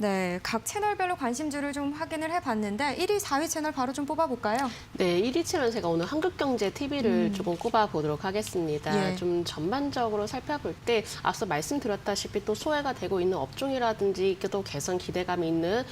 네, 각 채널별로 관심주를 좀 확인을 해봤는데 1위, 4위 채널 바로 좀 뽑아볼까요? 네, 1위 채널 제가 오늘 한국경제 TV를 조금 꼽아보도록 하겠습니다. 예. 좀 전반적으로 살펴볼 때 앞서 말씀드렸다시피 또 소외가 되고 있는 업종이라든지 또 개선 기대감이 있는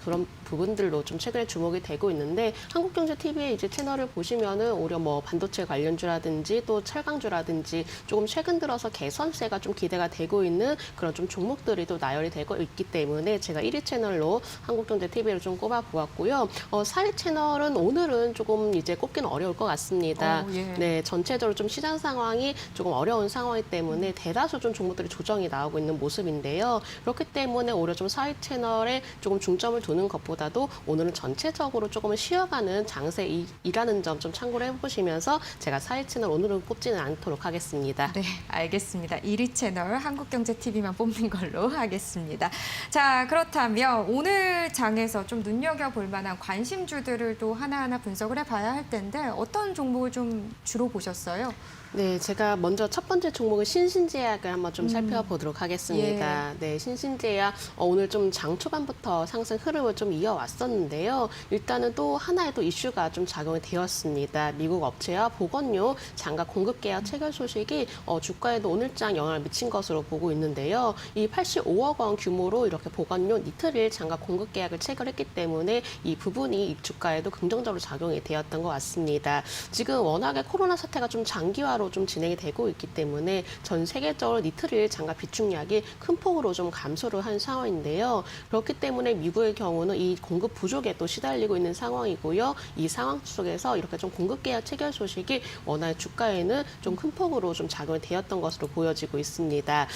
그런 부분들로 좀 최근에 주목이 되고 있는데 한국경제 TV의 이제 채널을 보시면은 오히려 뭐 반도체 관련주라든지 또 철강주라든지 조금 최근 들어서 개선세가 좀 기대가 되고 있는 그런 좀 종목들이 또 나열이 되고 있기 때문에 제가 1위 채널로 한국경제 TV를 좀 꼽아보았고요. 4위 채널은 오늘은 조금 이제 꼽기는 어려울 것 같습니다. 예. 네, 전체적으로 좀 시장 상황이 조금 어려운 상황이기 때문에 대다수 좀 종목들이 조정이 나오고 있는 모습인데요. 그렇기 때문에 오히려 좀 4위 채널에 조금 중점을 두는 것보다도 오늘은 전체적으로 조금 쉬어가는 장세이라는 점 좀 참고를 해보시면서 제가 4위 채널 오늘은 뽑지는 않도록 하겠습니다. 네, 알겠습니다. 1위 채널 한국경제TV만 뽑는 걸로 하겠습니다. 자, 그렇다면 오늘 장에서 좀 눈여겨볼 만한 관심주들을 또 하나하나 분석을 해봐야 할 텐데 어떤 종목을 좀 주로 보셨어요? 네, 제가 먼저 첫 번째 종목은 신신제약을 한번 좀 살펴보도록 하겠습니다. 네, 신신제약 오늘 좀 장 초반부터 상승 흐름을 좀 이어왔었는데요. 일단은 또 하나의 또 이슈가 좀 작용이 되었습니다. 미국 업체와 보건료 장갑 공급 계약 체결 소식이 주가에도 오늘장 영향을 미친 것으로 보고 있는데요. 이 85억 원 규모로 이렇게 보건료 니트릴 장갑 공급 계약을 체결했기 때문에 이 부분이 이 주가에도 긍정적으로 작용이 되었던 것 같습니다. 지금 워낙에 코로나 사태가 좀 장기화 로 좀 진행이 되고 있기 때문에 전 세계적으로 니트릴 장갑 비축량이 큰 폭으로 좀 감소를 한 상황인데요. 그렇기 때문에 미국의 경우는 이 공급 부족에 또 시달리고 있는 상황이고요. 이 상황 속에서 이렇게 좀 공급 계약 체결 소식이 워낙 주가에는 좀 큰 폭으로 좀 작용이 되었던 것으로 보여지고 있습니다.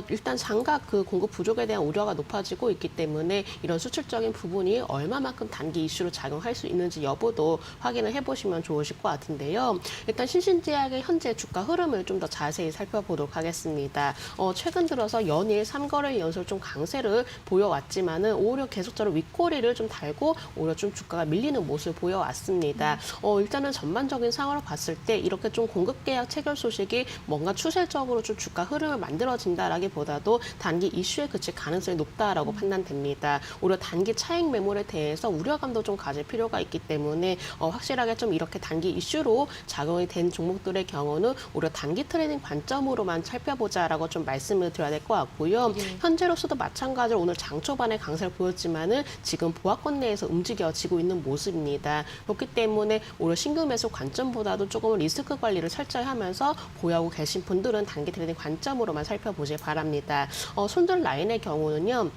일단 장갑 그 공급 부족에 대한 우려가 높아지고 있기 때문에 이런 수출적인 부분이 얼마만큼 단기 이슈로 작용할 수 있는지 여부도 확인을 해보시면 좋으실 것 같은데요. 일단 신신제약의 현재 주가 흐름을 좀 더 자세히 살펴보도록 하겠습니다. 최근 들어서 연일 3거래일 연속 좀 강세를 보여왔지만은 오히려 계속적으로 윗꼬리를 좀 달고 오히려 좀 주가가 밀리는 모습을 보여왔습니다. 일단은 전반적인 상황을 봤을 때 이렇게 좀 공급 계약 체결 소식이 뭔가 추세적으로 좀 주가 흐름을 만들어진다라기보다도 단기 이슈에 그칠 가능성이 높다라고 판단됩니다. 오히려 단기 차익 매물에 대해서 우려감도 좀 가질 필요가 있기 때문에 확실하게 좀 이렇게 단기 이슈로 작용이 된 종목들의 경우는 오히려 단기 트레이딩 관점으로만 살펴보자라고 좀 말씀을 드려야 될 것 같고요. 현재로서도 마찬가지로 오늘 장 초반에 강세를 보였지만은 지금 보합권 내에서 움직여지고 있는 모습입니다. 그렇기 때문에 오히려 신규 매수 관점보다도 조금 리스크 관리를 철저히 하면서 보유하고 계신 분들은 단기 트레이딩 관점으로만 살펴보길 바랍니다. 손절 라인의 경우는요.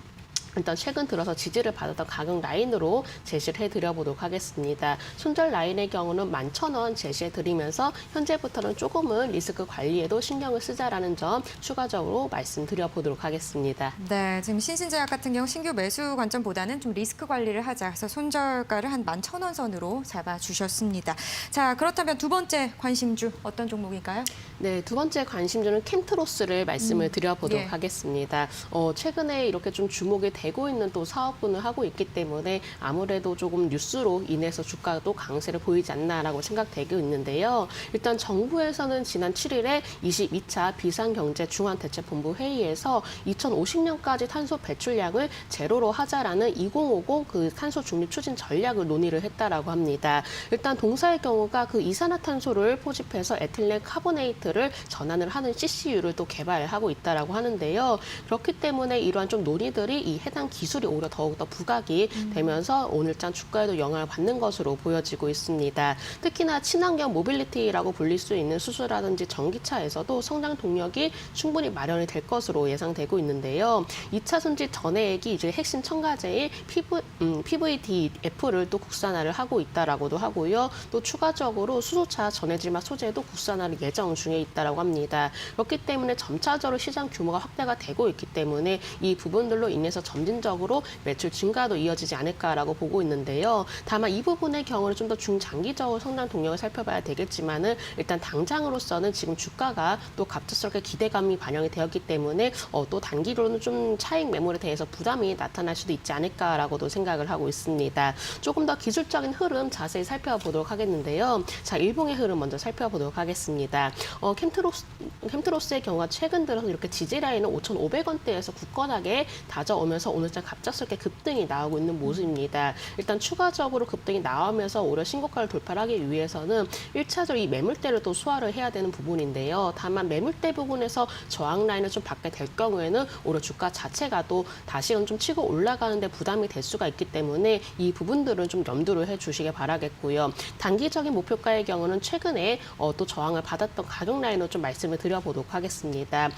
일단 최근 들어서 지지를 받았던 가격 라인으로 제시를 해드려보도록 하겠습니다. 손절 라인의 경우는 11,000원 제시해드리면서 현재부터는 조금은 리스크 관리에도 신경을 쓰자라는 점 추가적으로 말씀드려보도록 하겠습니다. 네, 지금 신신제약 같은 경우 신규 매수 관점보다는 좀 리스크 관리를 하자 해서 손절가를 한 11,000원 선으로 잡아주셨습니다. 자, 그렇다면 두 번째 관심주 어떤 종목일까요? 네, 두 번째 관심주는 캠트로스를 말씀을 드려보도록 하겠습니다. 최근에 이렇게 좀 주목이 되고 있는 또 사업군을 하고 있기 때문에 아무래도 조금 뉴스로 인해서 주가도 강세를 보이지 않나라고 생각되고 있는데요. 일단 정부에서는 지난 7일에 22차 비상경제 중앙대책본부 회의에서 2050년까지 탄소 배출량을 제로로 하자라는 2050 그 탄소 중립 추진 전략을 논의를 했다라고 합니다. 일단 동사의 경우가 그 이산화탄소를 포집해서 에틸렌 카보네이트를 전환을 하는 CCU를 또 개발하고 있다라고 하는데요. 그렇기 때문에 이러한 좀 논의들이 이 해당 기술이 오히려 더욱더 부각이 되면서 오늘장 주가에도 영향을 받는 것으로 보여지고 있습니다. 특히나 친환경 모빌리티라고 불릴 수 있는 수소라든지 전기차에서도 성장 동력이 충분히 마련이 될 것으로 예상되고 있는데요. 2차 손질 전해액이 이제 핵심 첨가제인 PVDF를 또 국산화를 하고 있다라고도 하고요. 또 추가적으로 수소차 전해질막 소재도 국산화를 예정 중에 있다라고 합니다. 그렇기 때문에 점차적으로 시장 규모가 확대가 되고 있기 때문에 이 부분들로 인해서 점진적으로 매출 증가도 이어지지 않을까라고 보고 있는데요. 다만 이 부분의 경우는 좀 더 중장기적으로 성장 동력을 살펴봐야 되겠지만은 일단 당장으로서는 지금 주가가 또 갑작스럽게 기대감이 반영이 되었기 때문에 또 단기로는 좀 차익 매물에 대해서 부담이 나타날 수도 있지 않을까라고도 생각을 하고 있습니다. 조금 더 기술적인 흐름 자세히 살펴보도록 하겠는데요. 자, 일봉의 흐름 먼저 살펴보도록 하겠습니다. 캠트로스의 경우가 최근 들어서 이렇게 지지 라인은 5,500원대에서 굳건하게 다져오면서 오늘장 갑작스럽게 급등이 나오고 있는 모습입니다. 일단 추가적으로 급등이 나오면서 오히려 신고가를 돌파하기 위해서는 1차적으로 이 매물대를 또 소화를 해야 되는 부분인데요. 다만 매물대 부분에서 저항 라인을 좀 받게 될 경우에는 오히려 주가 자체가 또 다시금 좀 치고 올라가는데 부담이 될 수가 있기 때문에 이 부분들은 좀 염두를 해주시길 바라겠고요. 단기적인 목표가의 경우는 최근에 또 저항을 받았던 가격 라인으로 좀 말씀을 드려보도록 하겠습니다.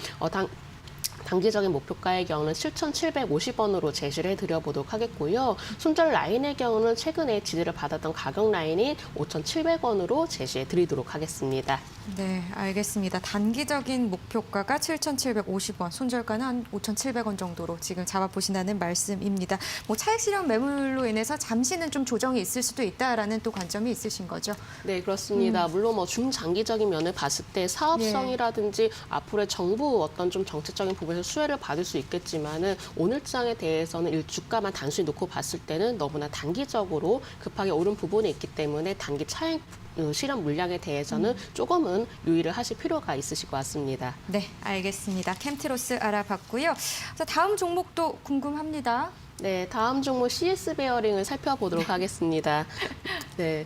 단기적인 목표가의 경우는 7,750원으로 제시를 해드려보도록 하겠고요. 손절 라인의 경우는 최근에 지지를 받았던 가격 라인인 5,700원으로 제시해드리도록 하겠습니다. 네, 알겠습니다. 단기적인 목표가가 7,750원, 손절가는 한 5,700원 정도로 지금 잡아보신다는 말씀입니다. 뭐 차익 실현 매물로 인해서 잠시는 좀 조정이 있을 수도 있다라는 또 관점이 있으신 거죠? 네, 그렇습니다. 물론 뭐 중장기적인 면을 봤을 때 사업성이라든지 앞으로의 정부 어떤 좀 정책적인 부분에서 수혜를 받을 수 있겠지만은 오늘장에 대해서는 주가만 단순히 놓고 봤을 때는 너무나 단기적으로 급하게 오른 부분이 있기 때문에 단기 차익 실현 물량에 대해서는 조금은 유의를 하실 필요가 있으실 것 같습니다. 네, 알겠습니다. 캠트로스 알아봤고요. 자, 다음 종목도 궁금합니다. 네, 다음 종목 CS 베어링을 살펴보도록 하겠습니다. 네,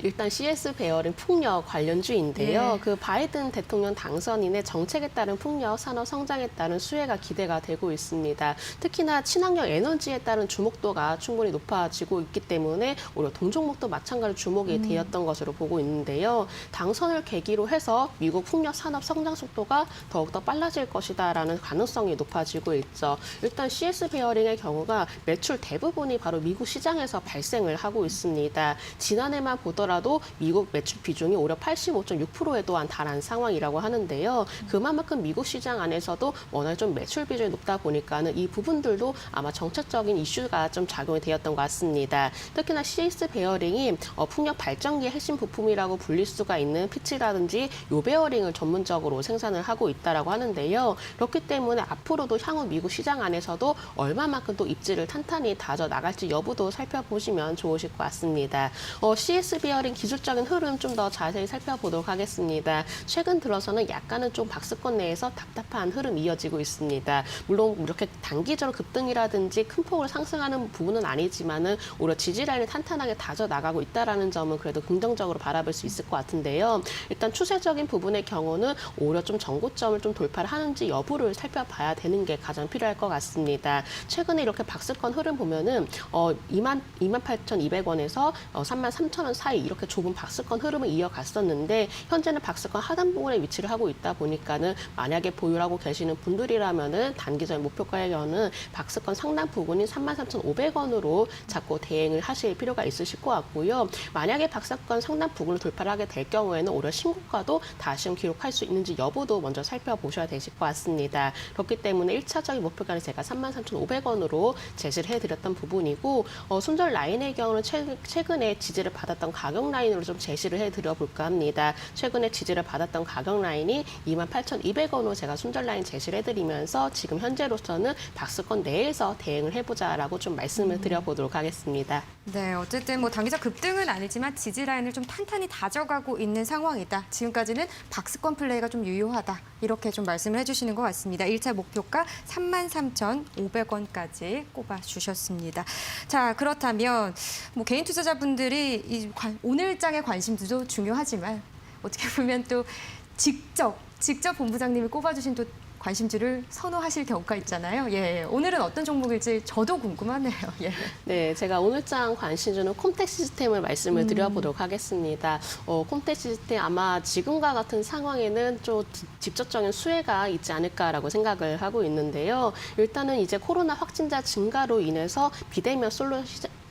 일단 CS 베어링 풍력 관련주인데요. 예. 그 바이든 대통령 당선인의 정책에 따른 풍력 산업 성장에 따른 수혜가 기대가 되고 있습니다. 특히나 친환경 에너지에 따른 주목도가 충분히 높아지고 있기 때문에 오히려 동종목도 마찬가지로 주목이 되었던 것으로 보고 있는데요. 당선을 계기로 해서 미국 풍력 산업 성장 속도가 더욱더 빨라질 것이다라는 가능성이 높아지고 있죠. 일단 CS 베어링의 경우 매출 대부분이 바로 미국 시장에서 발생을 하고 있습니다. 지난해만 보더라도 미국 매출 비중이 오히려 85.6%에 또한 달한 상황이라고 하는데요. 그만큼 미국 시장 안에서도 워낙 좀 매출 비중이 높다 보니까는 이 부분들도 아마 정책적인 이슈가 좀 작용이 되었던 것 같습니다. 특히나 CS 베어링이 풍력 발전기의 핵심 부품이라고 불릴 수가 있는 피치라든지 요 베어링을 전문적으로 생산을 하고 있다라고 하는데요. 그렇기 때문에 앞으로도 향후 미국 시장 안에서도 얼마만큼 또 입지를 탄탄히 다져 나갈지 여부도 살펴보시면 좋으실 것 같습니다. CS 베어링 기술적인 흐름 좀 더 자세히 살펴보도록 하겠습니다. 최근 들어서는 약간은 좀 박스권 내에서 답답한 흐름이 이어지고 있습니다. 물론 이렇게 단기적으로 급등이라든지 큰 폭으로 상승하는 부분은 아니지만은 오히려 지지 라인을 탄탄하게 다져 나가고 있다라는 점은 그래도 긍정적으로 바라볼 수 있을 것 같은데요. 일단 추세적인 부분의 경우는 오히려 좀 전고점을 좀 돌파를 하는지 여부를 살펴봐야 되는 게 가장 필요할 것 같습니다. 최근에 이렇게 박스권 흐름 보면은 28,200원에서 33,000원 사이 이렇게 좁은 박스권 흐름을 이어갔었는데 현재는 박스권 하단 부분에 위치를 하고 있다 보니까는 만약에 보유를 하고 계시는 분들이라면은 단기적인 목표가의 경우는 박스권 상단 부분인 33,500원으로 잡고 대응을 하실 필요가 있으실 것 같고요. 만약에 박스권 상단 부분을 돌파를 하게 될 경우에는 오히려 신고가도 다시 기록할 수 있는지 여부도 먼저 살펴보셔야 되실 것 같습니다. 그렇기 때문에 1차적인 목표가는 제가 33,500원으로 제시를 해드렸던 부분이고 손절 라인의 경우는 최근에 지지를 받았던 가격 라인으로 좀 제시를 해드려 볼까 합니다. 최근에 지지를 받았던 가격 라인이 28,200원으로 제가 손절 라인 제시를 해드리면서 지금 현재로서는 박스권 내에서 대응을 해보자라고 좀 말씀을 드려보도록 하겠습니다. 네, 어쨌든 뭐 단기적 급등은 아니지만 지지 라인을 좀 탄탄히 다져가고 있는 상황이다. 지금까지는 박스권 플레이가 좀 유효하다. 이렇게 좀 말씀을 해주시는 것 같습니다. 1차 목표가 33,500원까지 꼽아주셨습니다. 자, 그렇다면 뭐 개인 투자자분들이 오늘장의 관심도 중요하지만 어떻게 보면 또 직접 본부장님이 꼽아주신 또 관심주를 선호하실 경우가 있잖아요. 예, 오늘은 어떤 종목일지 저도 궁금하네요. 예. 네, 제가 오늘장 관심주는 콤텍 시스템을 말씀을 드려보도록 하겠습니다. 콤텍 시스템 아마 지금과 같은 상황에는 좀 직접적인 수혜가 있지 않을까라고 생각을 하고 있는데요. 일단은 이제 코로나 확진자 증가로 인해서 비대면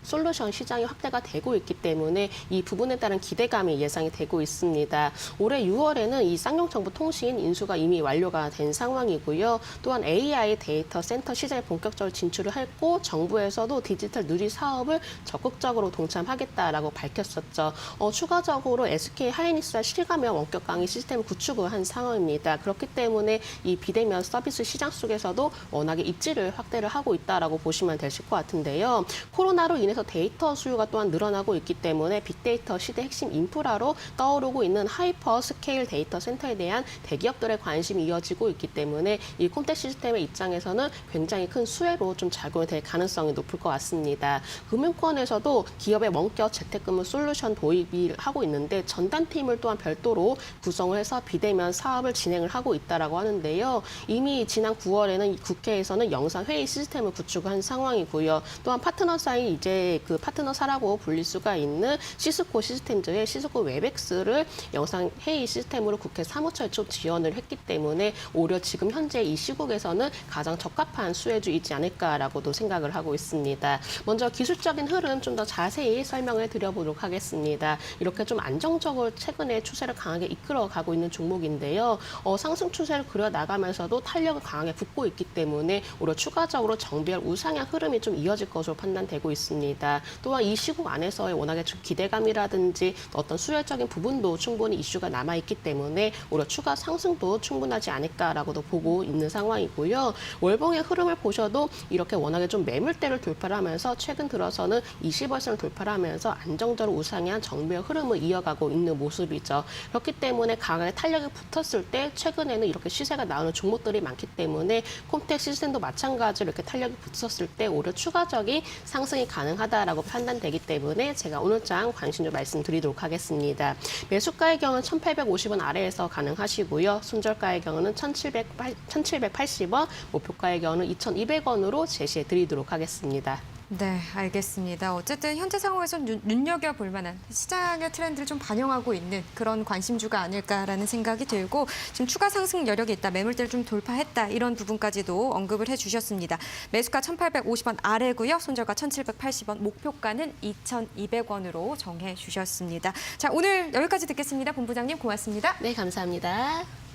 솔루션 시장이 확대가 되고 있기 때문에 이 부분에 따른 기대감이 예상이 되고 있습니다. 올해 6월에는 이 쌍용정보통신 인수가 이미 완료가 된 상황이고요. 또한 AI 데이터 센터 시장에 본격적으로 진출을 했고 정부에서도 디지털 누리 사업을 적극적으로 동참하겠다라고 밝혔었죠. 추가적으로 SK 하이닉스와 실감형 원격 강의 시스템 구축을 한 상황입니다. 그렇기 때문에 이 비대면 서비스 시장 속에서도 워낙에 입지를 확대를 하고 있다라고 보시면 되실 것 같은데요. 코로나로 인해서 통해서 데이터 수요가 또한 늘어나고 있기 때문에 빅데이터 시대 핵심 인프라로 떠오르고 있는 하이퍼 스케일 데이터 센터에 대한 대기업들의 관심이 이어지고 있기 때문에 이 콤텍 시스템의 입장에서는 굉장히 큰 수혜로 좀 작용이 될 가능성이 높을 것 같습니다. 금융권에서도 기업의 원격 재택근무 솔루션 도입을 하고 있는데 전담팀을 또한 별도로 구성을 해서 비대면 사업을 진행을 하고 있다라고 하는데요. 이미 지난 9월에는 국회에서는 영상 회의 시스템을 구축한 상황이고요. 또한 파트너 사이 이제 그 파트너사라고 불릴 수가 있는 시스코 시스템즈의 시스코 웹엑스를 영상 회의 시스템으로 국회 사무처에 좀 지원을 했기 때문에 오히려 지금 현재 이 시국에서는 가장 적합한 수혜주이지 않을까라고도 생각을 하고 있습니다. 먼저 기술적인 흐름 좀 더 자세히 설명을 드려보도록 하겠습니다. 이렇게 좀 안정적으로 최근에 추세를 강하게 이끌어가고 있는 종목인데요. 상승 추세를 그려나가면서도 탄력을 강하게 붙고 있기 때문에 오히려 추가적으로 정비할 우상향 흐름이 좀 이어질 것으로 판단되고 있습니다. 또한 이 시국 안에서의 워낙에 좀 기대감이라든지 어떤 수요적인 부분도 충분히 이슈가 남아있기 때문에 오히려 추가 상승도 충분하지 않을까라고도 보고 있는 상황이고요. 월봉의 흐름을 보셔도 이렇게 워낙에 좀 매물대를 돌파를 하면서 최근 들어서는 20월선을 돌파를 하면서 안정적으로 우상향 정비의 흐름을 이어가고 있는 모습이죠. 그렇기 때문에 강하게 탄력이 붙었을 때 최근에는 이렇게 시세가 나오는 종목들이 많기 때문에 콤텍 시스템도 마찬가지로 이렇게 탄력이 붙었을 때 오히려 추가적인 상승이 가능하다라고 판단되기 때문에 제가 오늘 장 관심주 말씀드리도록 하겠습니다. 매수가의 경우는 1,850원 아래에서 가능하시고요. 손절가의 경우는 1,780원, 목표가의 경우는 2,200원으로 제시해 드리도록 하겠습니다. 네, 알겠습니다. 어쨌든 현재 상황에서 눈여겨볼 만한 시장의 트렌드를 좀 반영하고 있는 그런 관심주가 아닐까라는 생각이 들고 지금 추가 상승 여력이 있다, 매물대를 좀 돌파했다 이런 부분까지도 언급을 해주셨습니다. 매수가 1,850원 아래고요. 손절가 1,780원, 목표가는 2,200원으로 정해 주셨습니다. 자, 오늘 여기까지 듣겠습니다. 본부장님 고맙습니다. 네, 감사합니다.